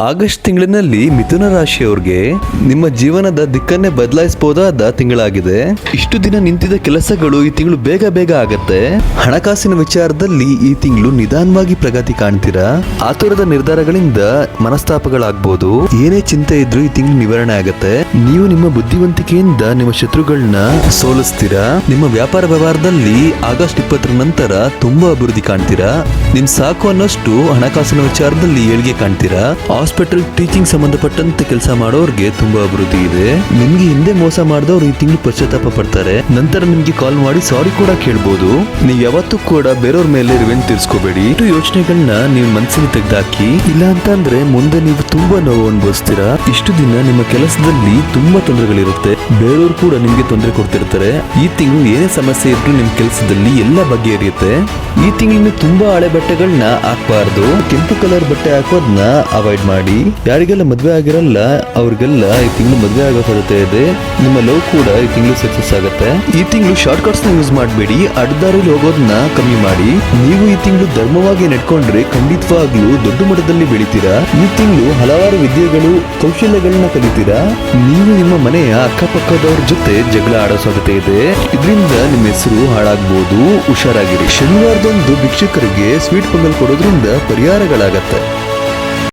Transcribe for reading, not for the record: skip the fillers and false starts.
August ತಿಂಗಳಿನಲ್ಲಿ ಮಿಥುನ ರಾಶಿಯವರಿಗೆ ನಿಮ್ಮ ಜೀವನದ ದಿಕ್ಕನ್ನೇ ಬದಲಾಯಿಸಬಹುದಾದ ತಿಂಗಳಾಗಿದೆ. ಇಷ್ಟು ದಿನ ನಿಂತಿದ್ದ ಕೆಲಸಗಳು ಈ ತಿಂಗಳು ಬೇಗ ಬೇಗ ಆಗತ್ತೆ. ಹಣಕಾಸಿನ ವಿಚಾರದಲ್ಲಿ ಈ ತಿಂಗಳು ನಿಧಾನವಾಗಿ ಪ್ರಗತಿ ಕಾಣ್ತೀರಾ. ಆತುರದ ನಿರ್ಧಾರಗಳಿಂದ ಮನಸ್ತಾಪಗಳಾಗಬಹುದು. ಏನೇ ಚಿಂತೆ ಇದ್ರೂ ಈ ತಿಂಗಳು ನಿವಾರಣೆ ಆಗತ್ತೆ. ನೀವು ನಿಮ್ಮ ಬುದ್ಧಿವಂತಿಕೆಯಿಂದ ನಿಮ್ಮ ಶತ್ರುಗಳನ್ನ ಸೋಲಿಸ್ತೀರಾ. ನಿಮ್ಮ ವ್ಯಾಪಾರ ವ್ಯವಹಾರದಲ್ಲಿ ಆಗಸ್ಟ್ 20ರ ನಂತರ ತುಂಬಾ ಅಭಿವೃದ್ಧಿ ಕಾಣ್ತೀರಾ. ನಿಮ್ ಸಾಕು ಅನ್ನೋಷ್ಟು ಹಣಕಾಸಿನ ವಿಚಾರದಲ್ಲಿ ಏಳಿಗೆ ಕಾಣ್ತೀರಾ. ಹಾಸ್ಪಿಟಲ್ ಟೀಚಿಂಗ್ ಸಂಬಂಧಪಟ್ಟಂತೆ ಕೆಲಸ ಮಾಡೋರ್ಗೆ ತುಂಬಾ ಅಭಿವೃದ್ಧಿ ಇದೆ. ನಿಮ್ಗೆ ಹಿಂದೆ ಮೋಸ ಮಾಡಿದವ್ರು ಈ ತಿಂಗಳು ಪಶ್ಚಾತ್ತಾಪ ಪಡ್ತಾರೆ. ನಂತರ ನಿಮ್ಗೆ ಕಾಲ್ ಮಾಡಿ ಸಾರಿ ಕೂಡ ಕೇಳ್ಬೋದು. ನೀವು ಯಾವತ್ತೂ ಕೂಡ ಬೇರೆಯವ್ರ ಮೇಲೆ ರಿವೆಂಜ್ ತೀರ್ಸ್ಕೋಬೇಡಿ. ಇಷ್ಟು ಯೋಚನೆಗಳನ್ನ ನೀವು ಮನಸ್ಸಿಗೆ ತೆಗೆದಾಕಿ. ಇಲ್ಲ ಅಂತಂದ್ರೆ ಮುಂದೆ ನೀವು ತುಂಬಾ ನೋವು ಅನುಭವಿಸ್ತೀರಾ. ಇಷ್ಟು ದಿನ ನಿಮ್ಮ ಕೆಲಸದಲ್ಲಿ ತುಂಬಾ ತೊಂದರೆಗಳಿರುತ್ತೆ. ಬೇರೆಯವ್ರು ಕೂಡ ನಿಮ್ಗೆ ತೊಂದರೆ ಕೊಡ್ತಿರ್ತಾರೆ. ಈ ತಿಂಗಳು ಏನೇ ಸಮಸ್ಯೆ ಇದ್ರು ನಿಮ್ ಕೆಲಸದಲ್ಲಿ ಎಲ್ಲ ಬಗೆಹರಿಯುತ್ತೆ. ಈ ತಿಂಗಳು ತುಂಬಾ ಹಳೆ ಬಟ್ಟೆಗಳನ್ನ ಹಾಕಬಾರ್ದು. ಕೆಂಪು ಕಲರ್ ಬಟ್ಟೆ ಹಾಕೋದನ್ನ ಅವಾಯ್ಡ್ ಮಾಡಿ. ಯಾರಿಗೆಲ್ಲ ಮದ್ವೆ ಆಗಿರಲ್ಲ ಅವ್ರಿಗೆಲ್ಲ ಈ ತಿಂಗಳು ಮದ್ವೆ ಆಗೋ ಸಾಧ್ಯತೆ ಇದೆ. ನಿಮ್ಮ ಲವ್ ಕೂಡ ಈ ತಿಂಗಳು ಸಕ್ಸಸ್ ಆಗುತ್ತೆ. ಈ ತಿಂಗಳು ಶಾರ್ಟ್ ಕಟ್ಸ್ ಯೂಸ್ ಮಾಡಬೇಡಿ. ಅಡ್ಡದಾರಿಲಿ ಹೋಗೋದನ್ನ ಕಮ್ಮಿ ಮಾಡಿ. ನೀವು ಈ ತಿಂಗಳು ಧರ್ಮವಾಗಿ ನಡ್ಕೊಂಡ್ರೆ ಖಂಡಿತವಾಗ್ಲೂ ದೊಡ್ಡ ಮಟ್ಟದಲ್ಲಿ ಬೆಳಿತೀರಾ. ಈ ತಿಂಗಳು ಹಲವಾರು ವಿದ್ಯೆಗಳು ಕೌಶಲ್ಯಗಳನ್ನ ಕಲಿತೀರಾ. ನೀವು ನಿಮ್ಮ ಮನೆಯ ಅಕ್ಕಪಕ್ಕದವ್ರ ಜೊತೆ ಜಗಳ ಆಡೋ ಸಾಧ್ಯತೆ ಇದೆ. ಇದರಿಂದ ನಿಮ್ಮ ಹೆಸರು ಹಾಳಾಗಬಹುದು. ಹುಷಾರಾಗಿರಿ. ಶನಿವಾರದಂದು ಭಿಕ್ಷುಕರಿಗೆ ಸ್ವೀಟ್ ಪೊಂಗಲ್ ಕೊಡೋದ್ರಿಂದ ಪರಿಹಾರಗಳಾಗತ್ತೆ.